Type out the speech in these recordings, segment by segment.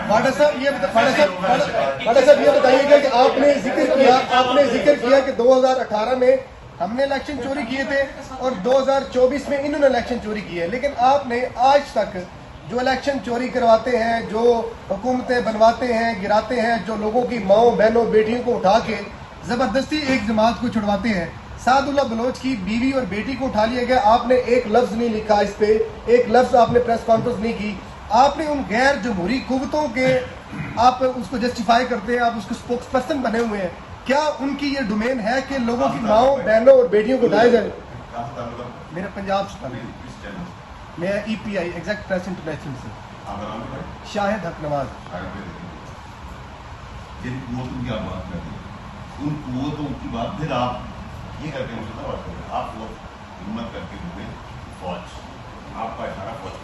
Bata صاحب یہ بتائیے گا کہ آپ نے ذکر کیا کہ 2018 میں ہم نے الیکشن چوری کیے تھے اور 2024 میں انہوں نے الیکشن چوری کی ہے، لیکن آپ نے آج تک جو الیکشن چوری کرواتے ہیں، جو حکومتیں بنواتے ہیں، گراتے ہیں، جو لوگوں کی ماؤں بہنوں بیٹیوں کو اٹھا کے زبردستی ایک جماعت کو چھڑواتے ہیں، سعد اللہ بلوچ کی بیوی اور بیٹی کو اٹھا لیا گیا، آپ نے ایک لفظ نہیں لکھا اس پہ، ایک لفظ آپ نے پریس کانفرنس نہیں کی، آپ نے ان غیر جمہوری قوتوں کے آپ اس کو جسٹیفائی کرتے ہیں، آپ اس کے اسپوکس پرسن بنے ہوئے ہیں، کیا ان کی یہ ڈومین ہے کہ لوگوں کی ماؤں بہنوں اور بیٹیوں کو اٹھایا جائے؟ میرا پنجاب سے میں ای پی آئی ایگزیکٹ پریس انٹرنیشنل سے شاہد حق نواز۔ جن قوتوں کی آپ بات کر رہے ہیں ان قوتوں کی بات پھر آپ یہ کر کے مجھے نہ بات کریں، آپ وہ ہمت کر کے ہوئے فوج، آپ کا اشارہ فوج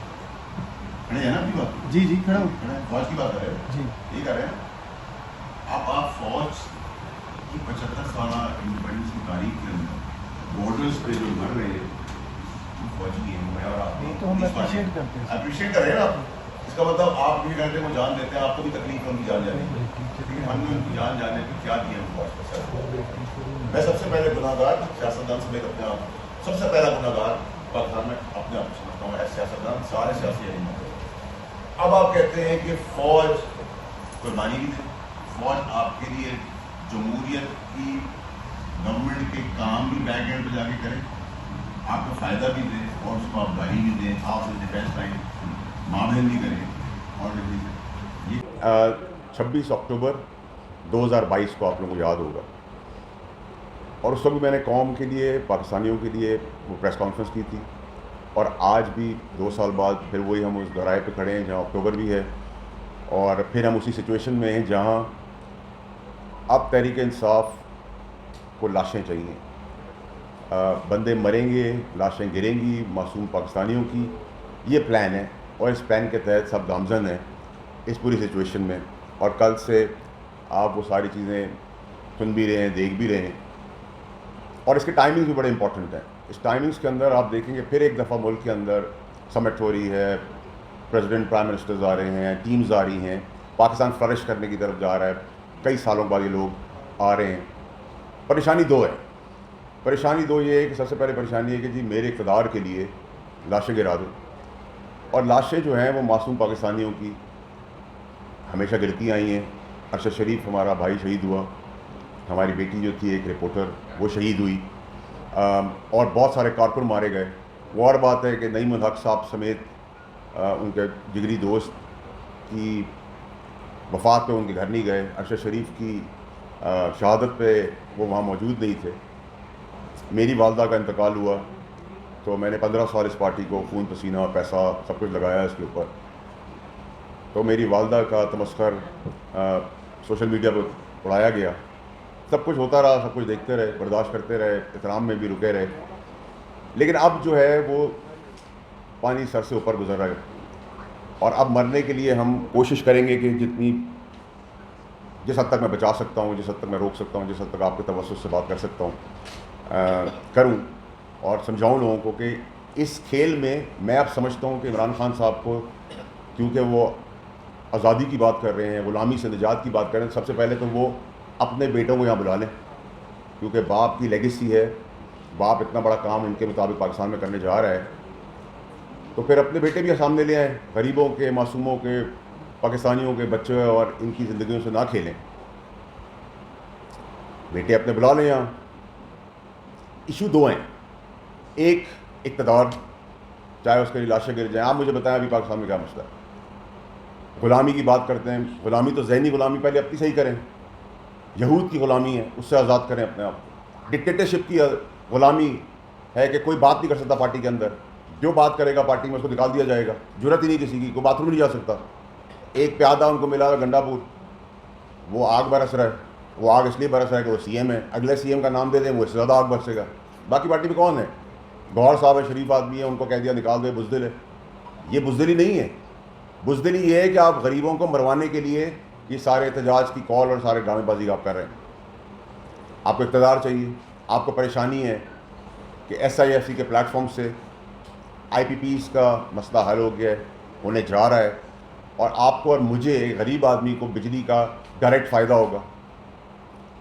کھڑے ہیں نا اپنی بات؟ جی کھڑا ہوں، فوج کی بات کر رہے ہیں، جی یہ کر رہے ہیں آپ فوج کی 75 سالہ انڈیپینڈنس کی تاریخ کے اندر بارڈرز پہ جو مر رہے ہیں فوجی ہیں اور آپ تو ہم اپریشیٹ کرتے ہیں، اپریشیٹ کر رہے ہیں نا، اس کا مطلب آپ بھی کرتے وہ جان دیتے ہیں، آپ کو بھی تکلیف ہے ان کی جان جانے کی، ہم نے ان کی جان جانے پہ کیا دیا ہم فوج کے ساتھ۔ میں سب سے پہلے گناہ گار سیاستدان سمیت اپنے آپ سب سے پہلا گناہ گار پاکستان میں اپنے آپ کو سمجھتا ہوں، سیاستدان سارے سیاسی اہم۔ اب آپ کہتے ہیں کہ فوج قربانی بھی دے، فوج آپ کے لیے جمہوریت کی گورنمنٹ کے کام بھی بیک اینڈ پہ جا کے کرے، آپ کو فائدہ بھی دے اور اس کو آپ گاڑی بھی دیں، آپ سے ڈیفینس لائن معاملے بھی کریں اور یہ 26 اکتوبر 2022 کو آپ لوگوں کو یاد ہوگا، اور اس وقت میں نے قوم کے لیے پاکستانیوں کے لیے وہ پریس کانفرنس کی تھی، اور آج بھی 2 سال بعد پھر وہی ہم اس دہرائے پہ کھڑے ہیں جہاں اکتوبر بھی ہے، اور پھر ہم اسی سچویشن میں ہیں جہاں اب تحریک انصاف کو لاشیں چاہیے، بندے مریں گے، لاشیں گریں گی معصوم پاکستانیوں کی، یہ پلان ہے، اور اس پلان کے تحت سب گامزن ہیں اس پوری سچویشن میں، اور کل سے آپ وہ ساری چیزیں سن بھی رہے ہیں، دیکھ بھی رہے ہیں، اور اس کے ٹائمنگز بھی بڑے امپورٹنٹ ہیں۔ اس ٹائمنگز کے اندر آپ دیکھیں گے پھر ایک دفعہ ملک کے اندر سمٹ ہو رہی ہے، پریزیڈنٹ پرائم منسٹرز آ رہے ہیں، ٹیمز آ رہی ہیں، پاکستان فلرش کرنے کی طرف جا رہا ہے، کئی سالوں بعد یہ لوگ آ رہے ہیں۔ پریشانی دو ہے، پریشانی دو یہ ہے کہ سب سے پہلے پریشانی ہے کہ جی میرے اقتدار کے لیے لاشیں گرا دو، اور لاشیں جو ہیں وہ معصوم پاکستانیوں کی ہمیشہ گرتی آئی ہیں۔ ارشد شریف ہمارا بھائی شہید ہوا، ہماری بیٹی جو تھی ایک رپورٹر وہ شہید ہوئی، اور بہت سارے کارکن مارے گئے۔ وہ اور بات ہے کہ نعیم الحق صاحب سمیت ان کے جگری دوست کی وفات پہ ان کے گھر نہیں گئے، ارشد شریف کی شہادت پہ وہ وہاں موجود نہیں تھے۔ میری والدہ کا انتقال ہوا تو میں نے 15 سال اس پارٹی کو خون پسینہ پیسہ سب کچھ لگایا اس کے اوپر، تو میری والدہ کا تمسخر سوشل میڈیا پہ اڑایا گیا، سب کچھ ہوتا رہا، سب کچھ دیکھتے رہے، برداشت کرتے رہے، احترام میں بھی رکے رہے، لیکن اب جو ہے وہ پانی سر سے اوپر گزر رہا ہے، اور اب مرنے کے لیے ہم کوشش کریں گے کہ جس حد تک میں بچا سکتا ہوں، جس حد تک میں روک سکتا ہوں، جس حد تک آپ کے توسط سے بات کر سکتا ہوں کروں، اور سمجھاؤں لوگوں کو کہ اس کھیل میں میں اب سمجھتا ہوں کہ عمران خان صاحب کو، کیونکہ وہ آزادی کی بات کر رہے ہیں، غلامی سے نجات کی بات کر رہے ہیں، سب سے پہلے تو وہ اپنے بیٹوں کو یہاں بلا لیں، کیونکہ باپ کی لیگیسی ہے، باپ اتنا بڑا کام ان کے مطابق پاکستان میں کرنے جا رہا ہے، تو پھر اپنے بیٹے بھی سامنے لے آئیں، غریبوں کے، معصوموں کے، پاکستانیوں کے بچے اور ان کی زندگیوں سے نہ کھیلیں، بیٹے اپنے بلا لیں یہاں۔ ایشو دو ہیں، ایک اقتدار، چاہے اس کے لیے لاشیں گر جائیں۔ آپ مجھے بتائیں ابھی پاکستان میں کیا مسئلہ ہے؟ غلامی کی بات کرتے ہیں، غلامی تو ذہنی غلامی پہلے اپنی صحیح کریں، یہود کی غلامی ہے اس سے آزاد کریں اپنے آپ۔ ڈکٹیٹرشپ کی غلامی ہے کہ کوئی بات نہیں کر سکتا پارٹی کے اندر، جو بات کرے گا پارٹی میں اس کو نکال دیا جائے گا، جرت ہی نہیں کسی کی، کوئی باتھ روم نہیں جا سکتا۔ ایک پیادہ ان کو ملا گنڈا پور، وہ آگ برس رہا ہے، وہ آگ اس لیے برس رہا ہے کہ وہ سی ایم ہے، اگلے سی ایم کا نام دے دیں وہ اس سے زیادہ آگ برسے گا۔ باقی پارٹی میں کون ہے؟ گوہر صاحب ہے، شریف آدمی ہے، ان کو کہہ دیا نکال دے، بزدل ہے۔ یہ بزدلی نہیں ہے، بزدلی یہ ہے کہ آپ غریبوں کو مروانے کے لیے یہ سارے احتجاج کی کال اور سارے ڈرامے بازی آپ کر رہے ہیں۔ آپ کو اقتدار چاہیے، آپ کو پریشانی ہے کہ ایس آئی ایف سی کے پلیٹ فارم سے آئی پی پیز کا مسئلہ حل ہو گیا ہے، ہونے جا رہا ہے، اور آپ کو اور مجھے غریب آدمی کو بجلی کا ڈائریکٹ فائدہ ہوگا.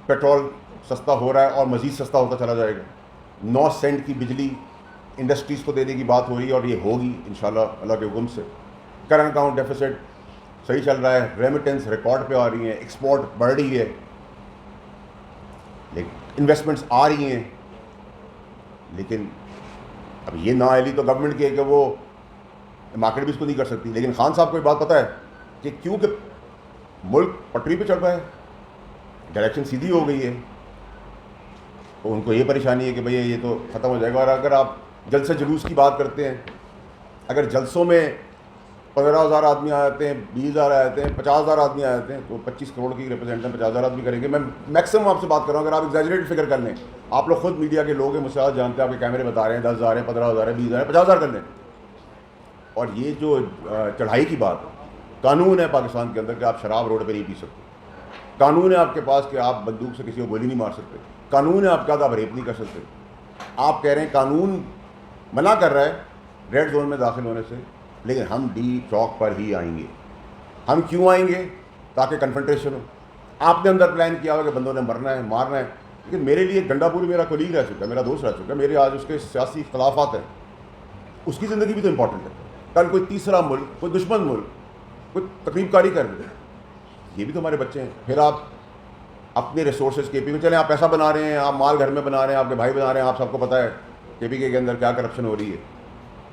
پیٹرول سستا ہو رہا ہے اور مزید سستا ہوتا چلا جائے گا. 9 سینٹ کی بجلی انڈسٹریز کو دینے کی بات ہو رہی ہے اور یہ ہوگی انشاءاللہ اللہ کے حکم سے. کرنٹ اکاؤنٹ ڈیفیسٹ صحیح چل رہا ہے, ریمیٹنس ریکارڈ پہ آ رہی ہیں, ایکسپورٹ بڑھ رہی ہے, لیکن انویسٹمنٹس آ رہی ہیں. لیکن اب یہ نااہلی تو گورنمنٹ کی ہے کہ وہ مارکیٹ بھی اس کو نہیں کر سکتی. لیکن خان صاحب کو یہ بات پتہ ہے کہ کیونکہ ملک پٹری پہ چڑھ رہا ہے, ڈائریکشن سیدھی ہو گئی ہے, تو ان کو یہ پریشانی ہے کہ بھئی یہ تو ختم ہو جائے گا. اور اگر آپ جلسے جلوس کی بات کرتے ہیں, اگر جلسوں میں 15,000 آدمی آ جاتے ہیں, 20,000 آ جاتے ہیں, 50,000 آدمی آ جاتے ہیں, تو 25 کروڑ کی ریپرزینٹیشن 50,000 آدمی کریں گے. میں میکسیمم آپ سے بات کر رہا ہوں, اگر آپ ایگزیجریٹ فگر کر لیں, آپ لوگ خود میڈیا کے لوگ ہیں, مجھ سے آج جانتے ہیں, آپ کے کیمرے بتا رہے ہیں 10,000 ہے, 15,000 ہے, 20,000 ہے, 50,000 کر لیں. اور یہ جو چڑھائی کی بات, قانون ہے پاکستان کے اندر کہ آپ شراب روڈ پہ نہیں پی سکتے, قانون ہے آپ کے پاس کہ آپ بندوق سے کسی کو گولی نہیں مار سکتے, قانون ہے آپ کا کہ آپ ریپ نہیں کر سکتے. آپ کہہ رہے ہیں قانون منع کر رہا ہے ریڈ زون میں داخل ہونے سے, لیکن ہم ڈی چوک پر ہی آئیں گے. ہم کیوں آئیں گے؟ تاکہ کنفرنٹیشن ہو. آپ نے اندر پلان کیا ہو کہ بندوں نے مرنا ہے, مارنا ہے. لیکن میرے لیے گنڈا پوری میرا کولیگ رہ چکا ہے, میرا دوست رہ چکا ہے, میرے آج اس کے سیاسی اختلافات ہیں, اس کی زندگی بھی تو امپورٹنٹ ہے. کل کوئی تیسرا ملک, کوئی دشمن ملک کوئی تقریب کاری کر دے, یہ بھی تو ہمارے بچے ہیں. پھر آپ اپنے ریسورسز کے پی میں چلیں, آپ پیسہ بنا رہے ہیں, آپ مال گھر میں بنا رہے ہیں, آپ کے بھائی بنا رہے ہیں, آپ سب کو پتہ ہے کے پی کے اندر کیا کرپشن ہو رہی ہے.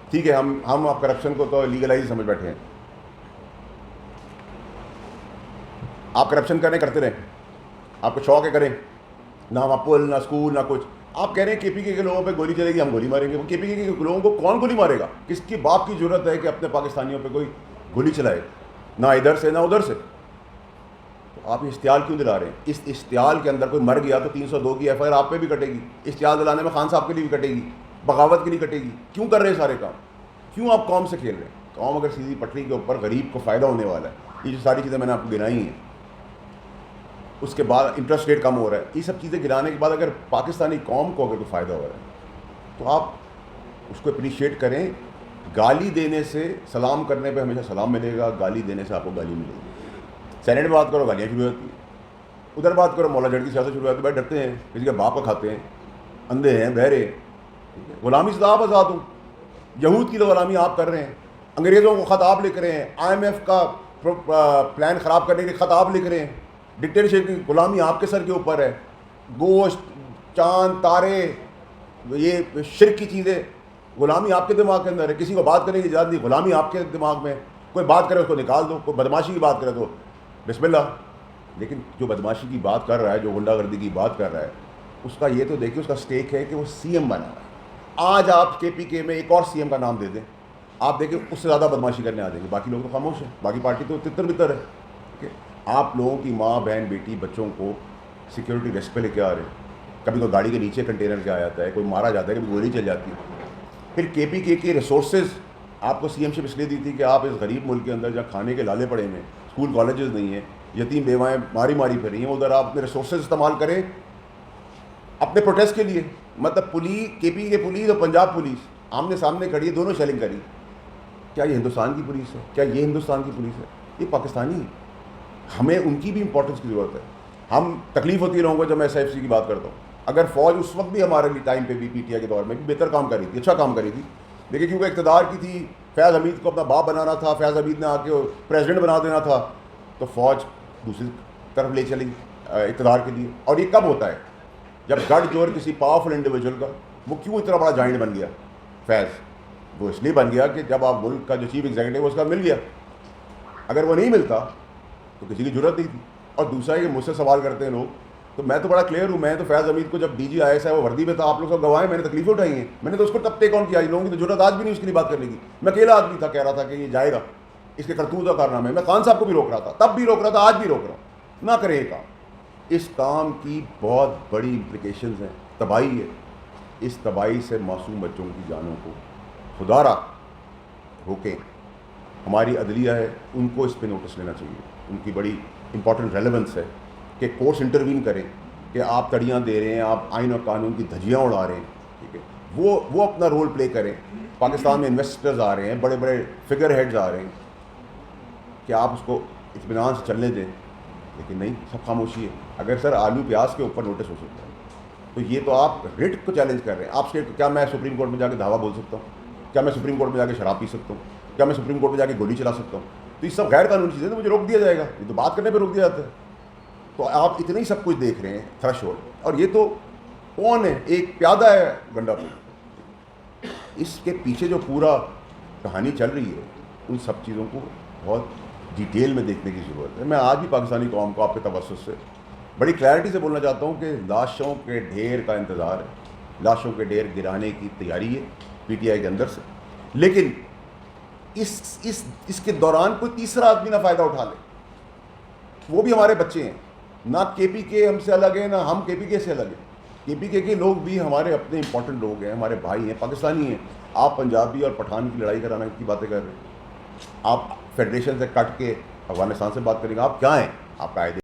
ٹھیک ہے, ہم آپ کرپشن کو تو لیگلائز سمجھ بیٹھے ہیں. آپ کرپشن کرتے رہیں, آپ کو شوق ہے کریں, نہ وہاں پل, نہ اسکول, نہ کچھ. آپ کہہ رہے ہیں کے پی کے لوگوں پہ گولی چلے گی, ہم گولی ماریں گے. وہ کے پی کے لوگوں کو کون گولی مارے گا؟ کس کی باپ کی ضرورت ہے کہ اپنے پاکستانیوں پہ کوئی گولی چلائے, نہ ادھر سے نہ ادھر سے. تو آپ اشتعال کیوں دلا رہے ہیں؟ اس اشتعال کے اندر کوئی مر گیا تو 302 کی ایف آئی آر آپ پہ بھی کٹے گی. اشتعال دلانے میں خان صاحب کے لیے بھی کٹے گی, بغاوت کے لیے کٹے گی. کیوں کر رہے ہیں سارے کام؟ کیوں آپ قوم سے کھیل رہے ہیں؟ قوم اگر سیدھی پٹری کے اوپر, غریب کو فائدہ ہونے والا ہے. یہ جو ساری چیزیں میں نے آپ کو گنائی ہیں, اس کے بعد انٹرسٹ ریٹ کم ہو رہا ہے, یہ سب چیزیں گرانے کے بعد اگر پاکستانی قوم کو اگر کوئی فائدہ ہو رہا ہے تو آپ اس کو اپریشیٹ کریں. گالی دینے سے, سلام کرنے پہ ہمیشہ سلام ملے گا, گالی دینے سے آپ کو گالی ملے گی. سینٹ میں بات کرو گالیاں شروع ہوتی ہیں, ادھر بات کرو مولا جڑ کی سیاست شروع ہوتی ہے. بھائی ڈرتے ہیں, کسی کے باپ کو کھاتے ہیں, اندھے ہیں, بہرے. غلامی سے آپ آزاد ہوں, یہود کی تو غلامی آپ کر رہے ہیں, انگریزوں کو خط آپ لکھ رہے ہیں, IMF کا پلان خراب کرنے کے خط آپ لکھ رہے ہیں. ڈکٹیٹرشپ کی غلامی آپ کے سر کے اوپر ہے. گوشت, چاند, تارے, یہ شرک کی چیزیں, غلامی آپ کے دماغ کے اندر ہے. کسی کو بات کرنے کی اجازت نہیں, غلامی آپ کے دماغ میں. کوئی بات کرے اس کو نکال دو, کوئی بدماشی کی بات کرے تو بسم اللہ. لیکن جو بدماشی کی بات کر رہا ہے, جو غنڈہ گردی کی بات کر رہا ہے, اس کا یہ تو دیکھیے اس کا سٹیک ہے کہ وہ سی ایم بنا ہے. آج آپ کے پی کے میں ایک اور سی ایم کا نام دے دیں, آپ دیکھیں اس سے زیادہ بدماشی کرنے آ جائیں گے. باقی لوگ تو خاموش ہیں, باقی پارٹی تو تتر بتر ہے. ٹھیک ہے, آپ لوگوں کی ماں, بہن, بیٹی, بچوں کو سیکیورٹی ریسک پہ لے کے آ رہے ہیں. کبھی تو گاڑی کے نیچے کنٹینر کے آ جاتا ہے, کوئی مارا جاتا ہے, کبھی گولی چل جاتی ہے. پھر کے پی کے ریسورسز آپ کو سی ایم شپ اس لیے دی تھی کہ آپ اس غریب ملک کے اندر جہاں کھانے کے لالے پڑے ہیں, اسکول کالجز نہیں ہیں, یتیم بیوائیں ماری پھر رہی ہیں, ادھر آپ اپنے ریسورسز استعمال کریں اپنے پروٹیسٹ کے لیے. مطلب پولیس, کے پی کے پولیس اور پنجاب پولیس آمنے سامنے کھڑی ہے, دونوں شیلنگ کری. کیا یہ ہندوستان کی پولیس ہے؟ کیا یہ ہندوستان کی پولیس ہے؟ یہ پاکستانی ہے. ہمیں ان کی بھی امپورٹنس کی ضرورت ہے. ہم تکلیف ہوتی رہوں گا جب میں SIFC کی بات کرتا ہوں. اگر فوج اس وقت بھی ہمارے لیے ٹائم پہ بھی PTI کے دور میں بھی بہتر کام کر رہی تھی, اچھا کام کری تھی, لیکن کیونکہ اقتدار کی تھی, فیض حمید کو اپنا باپ بنانا تھا, فیض حمید نے آ کے پریزیڈنٹ بنا دینا تھا, تو فوج دوسری طرف لے چلی اقتدار کے لیے. اور یہ کب ہوتا ہے؟ جب گڑھ جوڑ کسی پاورفل انڈیویجول کا, وہ کیوں اتنا بڑا جائنٹ بن گیا فیض؟ وہ اس لیے بن گیا کہ جب آپ ملک کا جو چیف ایگزیکٹو اس کا مل گیا. اگر وہ نہیں ملتا تو کسی کی ضرورت نہیں تھی. اور دوسرا ہے کہ مجھ سے سوال کرتے ہیں لوگ, تو میں تو بڑا کلیئر ہوں. میں تو فیض حمید کو جب DG IS ہے وہ وردی میں تھا, آپ لوگ سب گواہیں, میں نے تکلیفیں اٹھائی ہیں, میں نے تو اس کو تب ٹیک آن کیا. لوگوں کی تو ضرورت آج بھی نہیں اس کے لیے بات کرنے کی. میں اکیلا آدمی تھا, کہہ رہا تھا کہ یہ جائے گا, اس کے کرتوت کا کارنامہ ہے. میں خان صاحب کو بھی روک رہا تھا, تب بھی روک رہا تھا, آج بھی روک رہا ہوں, نہ کریں یہ کام. اس کام کی بہت بڑی امپلیکیشنز ہیں, تباہی ہے. اس تباہی سے معصوم بچوں کی جانوں کو خدا را روکیں. ہماری عدلیہ ہے, ان کو اس پہ نوٹس لینا چاہیے. ان کی بڑی امپورٹنٹ ریلیونس ہے کہ کورٹس انٹروین کریں کہ آپ تڑیاں دے رہے ہیں, آپ آئین اور قانون کی دھجیاں اڑا رہے ہیں. ٹھیک ہے, وہ اپنا رول پلے کریں. پاکستان میں انویسٹرز آ رہے ہیں, بڑے بڑے فگر ہیڈز آ رہے ہیں, کہ آپ اس کو اطمینان سے چلنے دیں، لیکن نہیں، سب خاموشی ہے. اگر سر آلو پیاز کے اوپر نوٹس ہو سکتا ہے تو یہ تو آپ رٹ کو چیلنج کر رہے ہیں. آپ سے کیا میں سپریم کورٹ میں جا کے دعویٰ بول سکتا ہوں؟ کیا میں سپریم کورٹ میں جا کے شراب پی سکتا ہوں؟ کیا میں سپریم کورٹ میں جا کے گولی چلا سکتا ہوں؟ تو یہ سب غیر قانونی چیزیں، تو مجھے روک دیا جائے گا. یہ تو بات کرنے پہ روک دیا جاتا ہے. تو آپ اتنے ہی سب کچھ دیکھ رہے ہیں تھریش ہولڈ. اور یہ تو کون ہے؟ ایک پیادہ ہے گنڈا پور. اس کے پیچھے جو پورا کہانی چل رہی ہے ان سب چیزوں کو بہت ڈیٹیل میں دیکھنے کی ضرورت ہے. میں آج بھی پاکستانی قوم کو آپ کے توسط سے بڑی کلیئرٹی سے بولنا چاہتا ہوں کہ لاشوں کے ڈھیر کا انتظار ہے، لاشوں کے ڈھیر گرانے کی تیاری ہے پی ٹی آئی کے اندر سے. لیکن اس کے دوران کوئی تیسرا آدمی نہ فائدہ اٹھا لے. وہ بھی ہمارے بچے ہیں. نہ کے پی کے ہم سے الگ ہیں، نہ ہم کے پی کے سے الگ ہیں. کے پی کے لوگ بھی ہمارے اپنے امپورٹنٹ لوگ ہیں، ہمارے بھائی ہیں، پاکستانی ہیں. آپ پنجابی اور پٹھان کی لڑائی کرانے کی باتیں کر رہے ہیں. آپ فیڈریشن سے کٹ کے افغانستان سے بات کریں گے. آپ کیا ہیں؟ آپ قائد